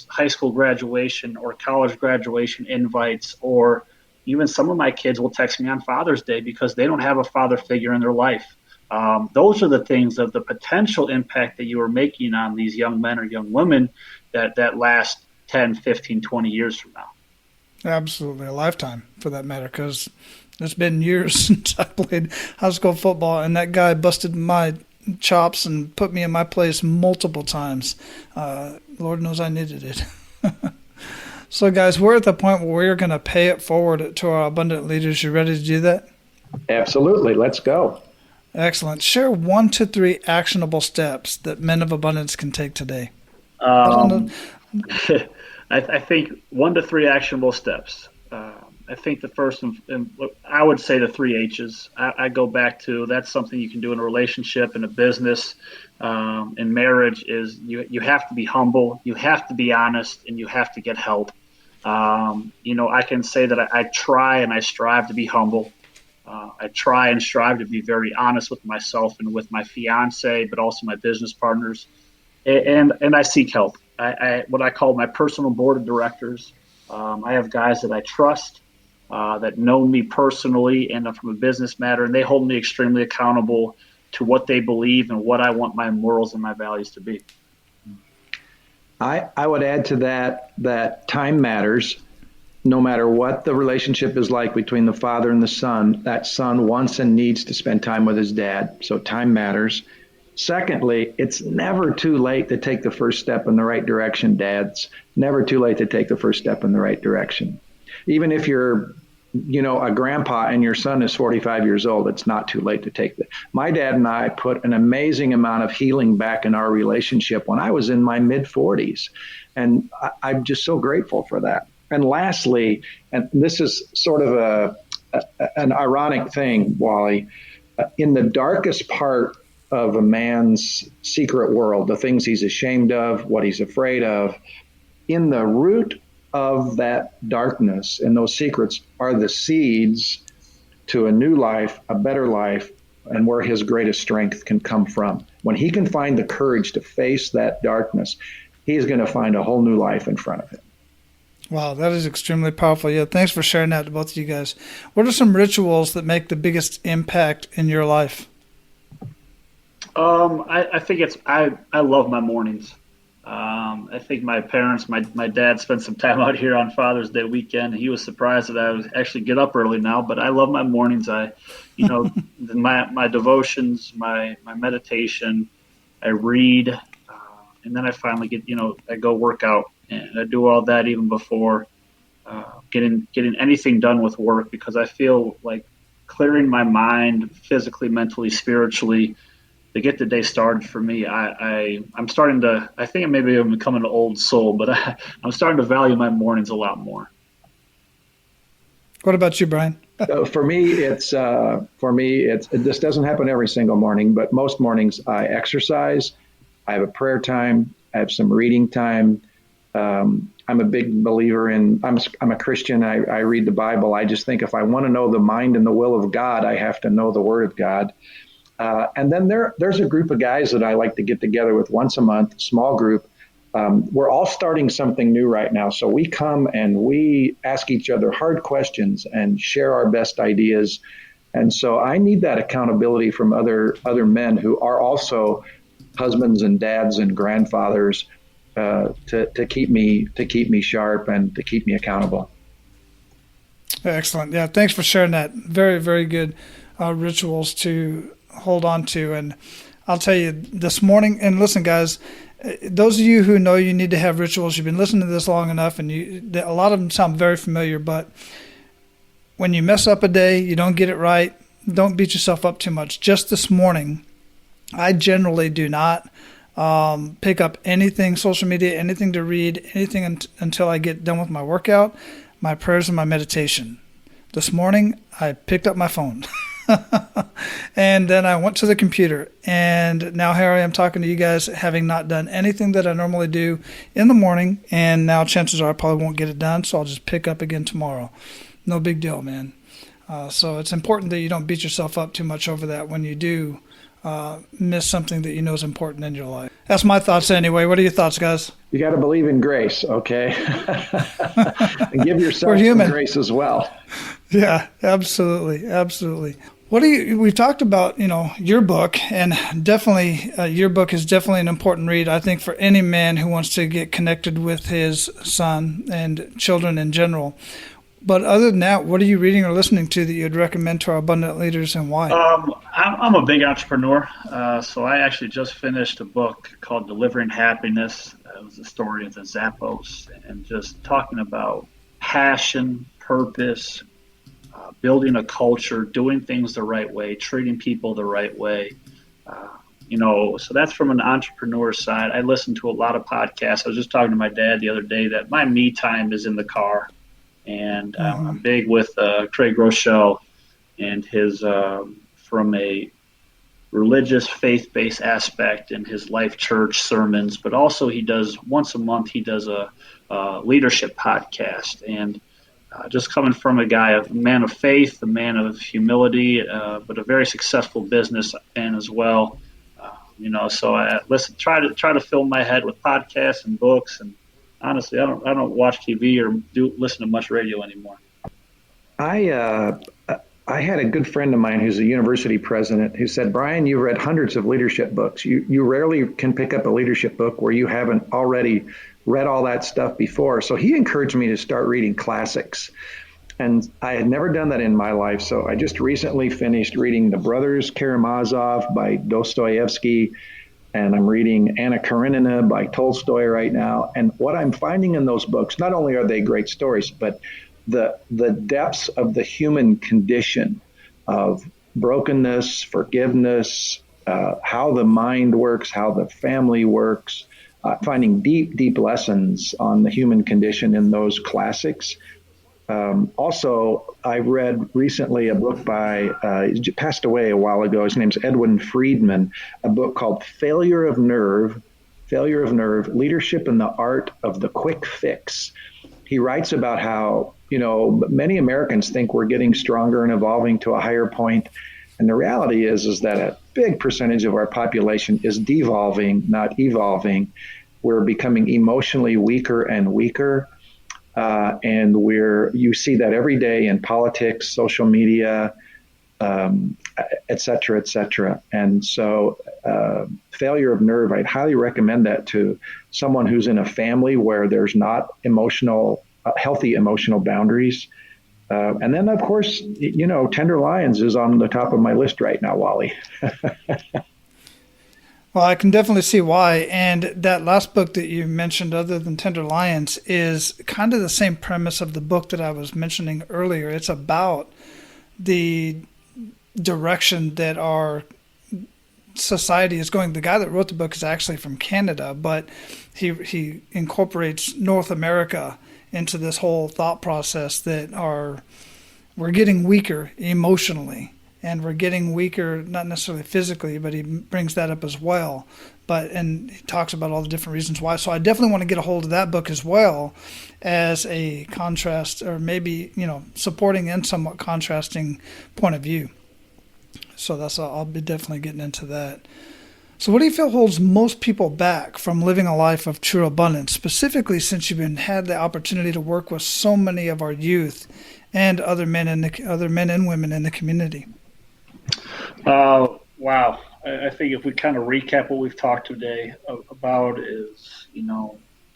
Speaker 4: high school graduation or college graduation invites, or even some of my kids will text me on Father's Day because they don't have a father figure in their life. Those are the things of the potential impact that you are making on these young men or young women that last 10, 15, 20 years from now.
Speaker 1: Absolutely, a lifetime for that matter, because it's been years since I played high school football, and that guy busted my chops and put me in my place multiple times. Lord knows I needed it. So, guys, we're at the point where we're going to pay it forward to our abundant leaders. You ready to do that?
Speaker 3: Absolutely. Let's go.
Speaker 1: Excellent. Share 1 to 3 actionable steps that men of abundance can take today.
Speaker 4: I think 1 to 3 actionable steps. I think the first, and I would say the 3 H's. I go back to, that's something you can do in a relationship, in a business, in marriage, is you have to be humble, you have to be honest, and you have to get help. I can say that I try and I strive to be humble. I try and strive to be very honest with myself and with my fiance, but also my business partners. And I seek help. I what I call my personal board of directors. I have guys that I trust, that know me personally and from a business matter, and they hold me extremely accountable to what they believe and what I want my morals and my values to be.
Speaker 3: I would add to that time matters. No matter what the relationship is like between the father and the son, that son wants and needs to spend time with his dad. So time matters. Secondly, it's never too late to take the first step in the right direction, dads. Never too late to take the first step in the right direction. Even if you're, a grandpa and your son is 45 years old, it's not too late to take that. My dad and I put an amazing amount of healing back in our relationship when I was in my mid-40s. And I'm just so grateful for that. And lastly, and this is sort of an ironic thing, Wally, in the darkest part of a man's secret world, the things he's ashamed of, what he's afraid of, in the root of that darkness and those secrets are the seeds to a new life, a better life, and where his greatest strength can come from. When he can find the courage to face that darkness, he's going to find a whole new life in front of him.
Speaker 1: Wow, that is extremely powerful. Yeah, thanks for sharing that to both of you guys. What are some rituals that make the biggest impact in your life?
Speaker 4: I think I love my mornings. I think my parents, my dad spent some time out here on Father's Day weekend. He was surprised that I would actually get up early now, but I love my mornings. My devotions, my meditation, I read, and then I finally get, I go work out, and I do all that even before getting anything done with work, because I feel like clearing my mind physically, mentally, spiritually, to get the day started for me. I'm starting to, I think maybe I'm becoming an old soul, but I'm starting to value my mornings a lot more.
Speaker 1: What about you, Brian?
Speaker 3: For me, this doesn't happen every single morning, but most mornings I exercise. I have a prayer time. I have some reading time. I'm a big believer in, I'm a Christian. I read the Bible. I just think if I want to know the mind and the will of God, I have to know the Word of God. And then there's a group of guys that I like to get together with once a month, small group. We're all starting something new right now. So we come and we ask each other hard questions and share our best ideas. And so I need that accountability from other men who are also husbands and dads and grandfathers to keep me sharp and to keep me accountable.
Speaker 1: Excellent. Yeah, thanks for sharing that. Very, very good rituals to hold on to. And I'll tell you this morning, and listen, guys, those of you who know you need to have rituals, you've been listening to this long enough, and a lot of them sound very familiar, but when you mess up a day, you don't get it right, don't beat yourself up too much. Just this morning, I generally do not pick up anything, social media, anything to read, anything until I get done with my workout, my prayers, and my meditation. This morning, I picked up my phone. And then I went to the computer, and now here I am talking to you guys, having not done anything that I normally do in the morning, and now chances are I probably won't get it done, so I'll just pick up again tomorrow. No big deal, man. So it's important that you don't beat yourself up too much over that when you do miss something that you know is important in your life. That's my thoughts anyway. What are your thoughts, guys?
Speaker 3: You got to believe in grace, okay? And give yourself some grace as well.
Speaker 1: Yeah, absolutely, absolutely. We've talked about, your book, and definitely your book is definitely an important read, I think, for any man who wants to get connected with his son and children in general. But other than that, what are you reading or listening to that you'd recommend to our abundant leaders, and why?
Speaker 4: I'm a big entrepreneur, so I actually just finished a book called Delivering Happiness. It was the story of the Zappos, and just talking about passion, purpose, building a culture, doing things the right way, treating people the right way. So that's from an entrepreneur side. I listen to a lot of podcasts. I was just talking to my dad the other day that my me time is in the car. And I'm big with Craig Rochelle and his from a religious, faith-based aspect in his Life Church sermons, but also he does once a month, he does a leadership podcast. And just coming from a guy, a man of faith, a man of humility, but a very successful businessman as well. So I try to fill my head with podcasts and books, and honestly, I don't watch TV or listen to much radio anymore.
Speaker 3: I had a good friend of mine who's a university president who said, Brian, you've read hundreds of leadership books. You rarely can pick up a leadership book where you haven't already read all that stuff before. So he encouraged me to start reading classics. And I had never done that in my life. So I just recently finished reading The Brothers Karamazov by Dostoevsky. And I'm reading Anna Karenina by Tolstoy right now. And what I'm finding in those books, not only are they great stories, but the depths of the human condition of brokenness, forgiveness, how the mind works, how the family works, finding deep, deep lessons on the human condition in those classics. Also, I read recently a book by, he passed away a while ago. His name's Edwin Friedman, a book called Failure of Nerve, Leadership and the Art of the Quick Fix. He writes about how, many Americans think we're getting stronger and evolving to a higher point. And the reality is that a big percentage of our population is devolving, not evolving. We're becoming emotionally weaker and weaker. And you see that every day in politics, social media, et cetera, et cetera. And so Failure of Nerve, I'd highly recommend that to someone who's in a family where there's not healthy emotional boundaries. And then, of course, Tender Lions is on the top of my list right now, Wally.
Speaker 1: Well, I can definitely see why. And that last book that you mentioned, other than Tender Lions, is kind of the same premise of the book that I was mentioning earlier. It's about the direction that our society is going. The guy that wrote the book is actually from Canada, but he incorporates North America into this whole thought process that we're getting weaker emotionally. and we're getting weaker, not necessarily physically, but he brings that up as well. And he talks about all the different reasons why. So I definitely want to get a hold of that book as well as a contrast, or maybe, supporting and somewhat contrasting point of view. So I'll be definitely getting into that. So what do you feel holds most people back from living a life of true abundance, specifically since you've had the opportunity to work with so many of our youth and other men and women in the community?
Speaker 4: Wow. I think if we kind of recap what we've talked today about is,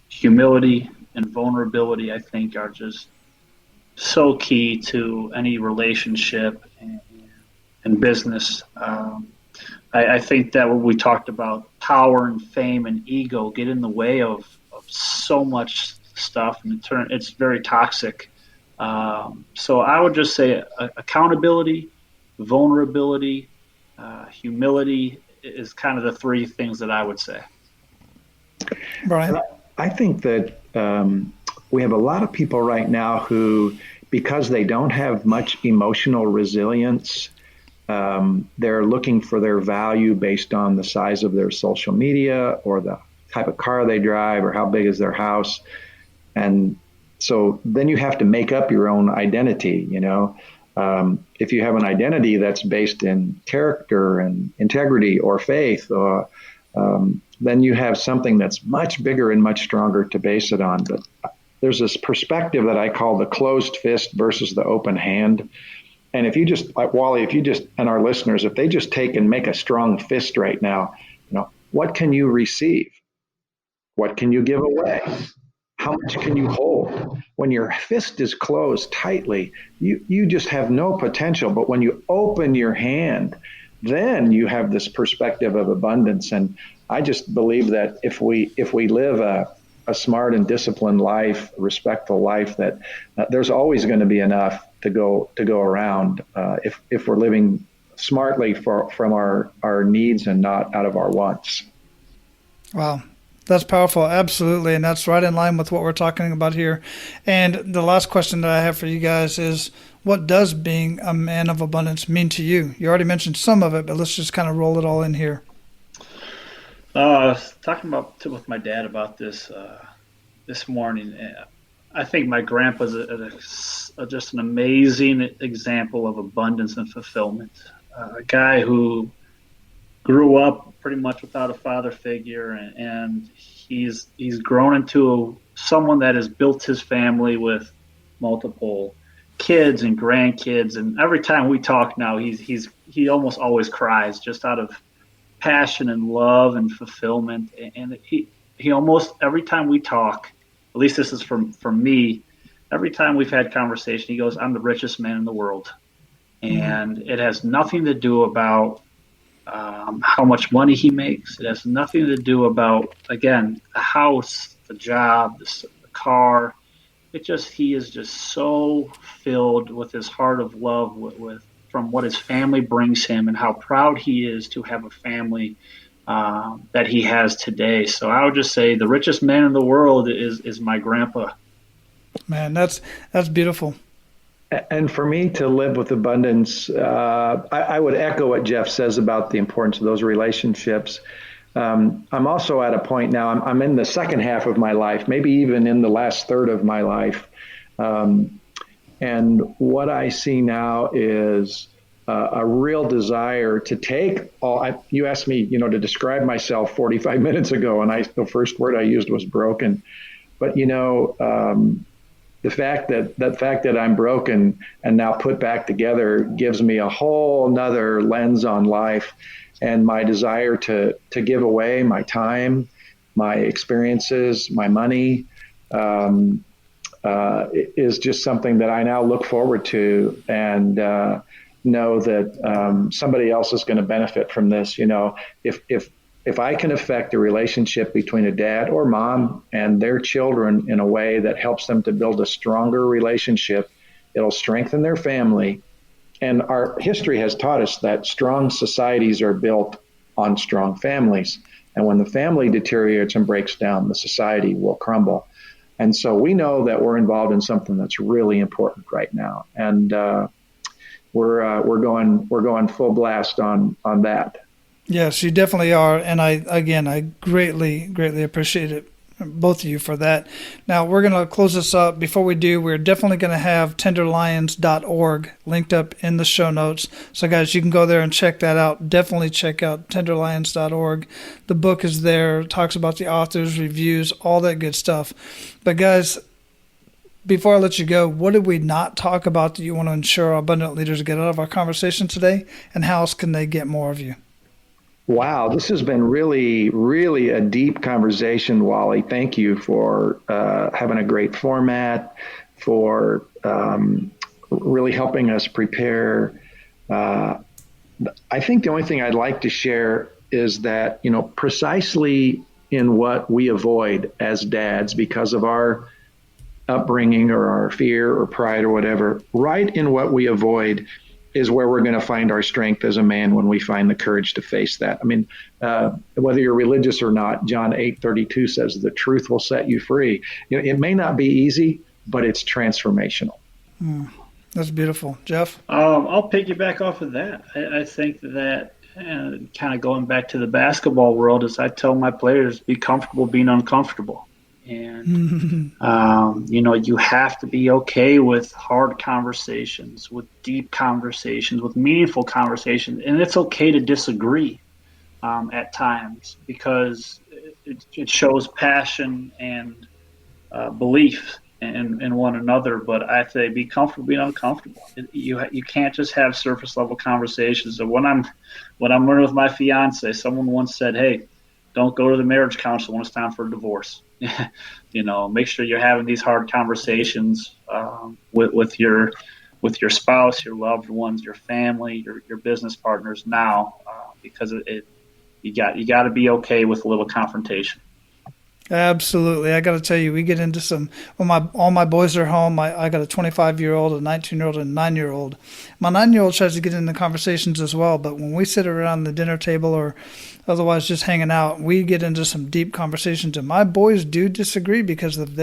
Speaker 4: humility and vulnerability, I think, are just so key to any relationship and business. I think that when we talked about power and fame and ego get in the way of so much stuff, and it's very toxic. So I would just say accountability, vulnerability, humility is kind of the three things that I would say.
Speaker 1: Brian?
Speaker 3: I think that we have a lot of people right now who, because they don't have much emotional resilience, they're looking for their value based on the size of their social media or the type of car they drive or how big is their house. And so then you have to make up your own identity, if you have an identity that's based in character and integrity or faith, then you have something that's much bigger and much stronger to base it on. But there's this perspective that I call the closed fist versus the open hand. And if you just, like Wally, and our listeners, if they just take and make a strong fist right now, what can you receive? What can you give away? How much can you hold? When your fist is closed tightly, you just have no potential. But when you open your hand, then you have this perspective of abundance. And I just believe that if we live a smart and disciplined life, a respectful life, that there's always going to be enough to go around if we're living smartly from our needs and not out of our wants.
Speaker 1: Wow. That's powerful. Absolutely. And that's right in line with what we're talking about here. And the last question that I have for you guys is, what does being a man of abundance mean to you? You already mentioned some of it, but let's just kind of roll it all in here.
Speaker 4: I was talking with my dad about this this morning. I think my grandpa's just an amazing example of abundance and fulfillment. A guy who grew up pretty much without a father figure, and he's grown into someone that has built his family with multiple kids and grandkids. And every time we talk now, he almost always cries just out of passion and love and fulfillment. And he almost every time we talk, at least this is from me, every time we've had conversation, he goes, "I'm the richest man in the world." And it has nothing to do about how much money he makes. It has nothing to do about, again, the house, the job, the car. He is just so filled with his heart of love from what his family brings him, and how proud he is to have a family that he has today. So I would just say the richest man in the world is my grandpa.
Speaker 1: Man, that's beautiful.
Speaker 3: And for me to live with abundance, I would echo what Jeff says about the importance of those relationships. I'm also at a point now, I'm in the second half of my life, maybe even in the last third of my life. And what I see now is a real desire to take you asked me, to describe myself 45 minutes ago, and the first word I used was broken. But, the fact that I'm broken and now put back together gives me a whole nother lens on life, and my desire to give away my time, my experiences, my money, is just something that I now look forward to, and know that somebody else is going to benefit from this. If I can affect a relationship between a dad or mom and their children in a way that helps them to build a stronger relationship, it'll strengthen their family. And our history has taught us that strong societies are built on strong families. And when the family deteriorates and breaks down, the society will crumble. And so we know that we're involved in something that's really important right now. And, we're going full blast on that.
Speaker 1: Yes, you definitely are, and I greatly appreciate it, both of you, for that. Now we're going to close this up. Before we do, we're definitely going to have tenderlions.org linked up in the show notes. So guys, you can go there and check that out. Definitely check out tenderlions.org. The book is there, talks about the authors, reviews, all that good stuff. But guys, before I let you go, what did we not talk about that you want to ensure our abundant leaders get out of our conversation today, and how else can they get more of you?
Speaker 3: Wow, this has been really, really a deep conversation, Wally. Thank you for having a great format, for really helping us prepare. I think the only thing I'd like to share is that, precisely in what we avoid as dads because of our upbringing or our fear or pride or whatever, right in what we avoid is where we're going to find our strength as a man when we find the courage to face that. I mean, whether you're religious or not, John 8:32 says the truth will set you free. It may not be easy, but it's transformational.
Speaker 1: That's beautiful. Jeff?
Speaker 4: I'll piggyback off of that. I think that kind of going back to the basketball world is I tell my players, be comfortable being uncomfortable. And, you have to be okay with hard conversations, with deep conversations, with meaningful conversations. And it's okay to disagree at times because it shows passion and belief in one another. But I say be comfortable being uncomfortable. You can't just have surface level conversations. So when I'm learning with my fiance, someone once said, "Hey, don't go to the marriage counselor when it's time for a divorce." Make sure you're having these hard conversations with your spouse, your loved ones, your family, your business partners now, because you got to be okay with a little confrontation.
Speaker 1: Absolutely. I got to tell you, we get into all my boys are home. I got a 25-year-old, a 19-year-old, and a 9-year-old. My 9-year-old tries to get into conversations as well, but when we sit around the dinner table or otherwise just hanging out, we get into some deep conversations. And my boys do disagree because of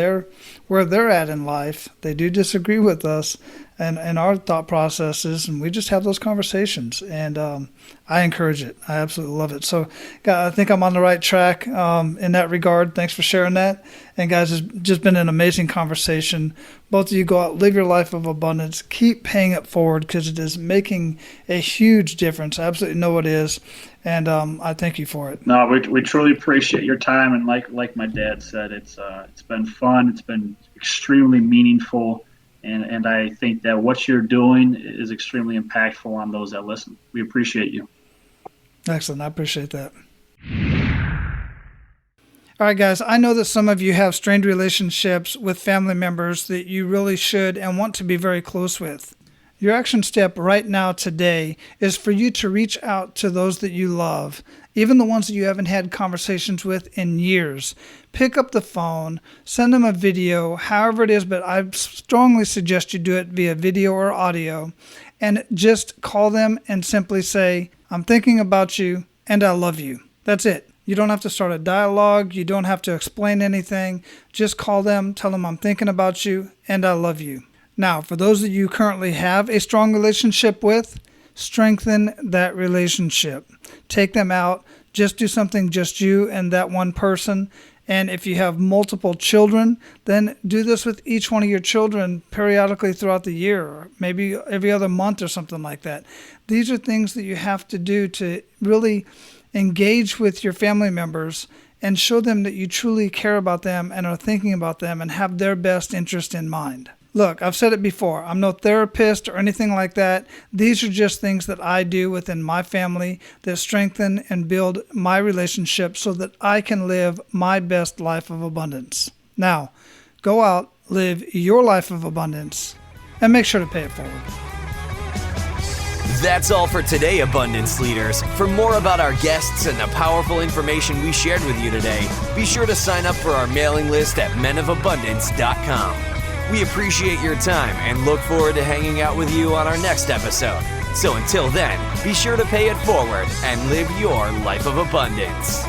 Speaker 1: where they're at in life. They do disagree with us and our thought processes, and we just have those conversations. And I encourage it. I absolutely love it. So I think I'm on the right track in that regard. Thanks for sharing that. And guys, it's just been an amazing conversation. Both of you go out, live your life of abundance. Keep paying it forward because it is making a huge difference. I absolutely know it is. And I thank you for it.
Speaker 4: No, we truly appreciate your time. And like my dad said, it's been fun. It's been extremely meaningful. And I think that what you're doing is extremely impactful on those that listen. We appreciate you.
Speaker 1: Excellent. I appreciate that. All right, guys, I know that some of you have strained relationships with family members that you really should and want to be very close with. Your action step right now today is for you to reach out to those that you love, even the ones that you haven't had conversations with in years. Pick up the phone, send them a video, however it is, but I strongly suggest you do it via video or audio, and just call them and simply say, "I'm thinking about you and I love you." That's it. You don't have to start a dialogue. You don't have to explain anything. Just call them, tell them, "I'm thinking about you and I love you." Now, for those that you currently have a strong relationship with, strengthen that relationship. Take them out. Just do something just you and that one person. And if you have multiple children, then do this with each one of your children periodically throughout the year, or maybe every other month or something like that. These are things that you have to do to really engage with your family members and show them that you truly care about them and are thinking about them and have their best interest in mind. Look, I've said it before. I'm no therapist or anything like that. These are just things that I do within my family that strengthen and build my relationship so that I can live my best life of abundance. Now, go out, live your life of abundance, and make sure to pay it forward.
Speaker 2: That's all for today, Abundance Leaders. For more about our guests and the powerful information we shared with you today, be sure to sign up for our mailing list at menofabundance.com. We appreciate your time and look forward to hanging out with you on our next episode. So until then, be sure to pay it forward and live your life of abundance.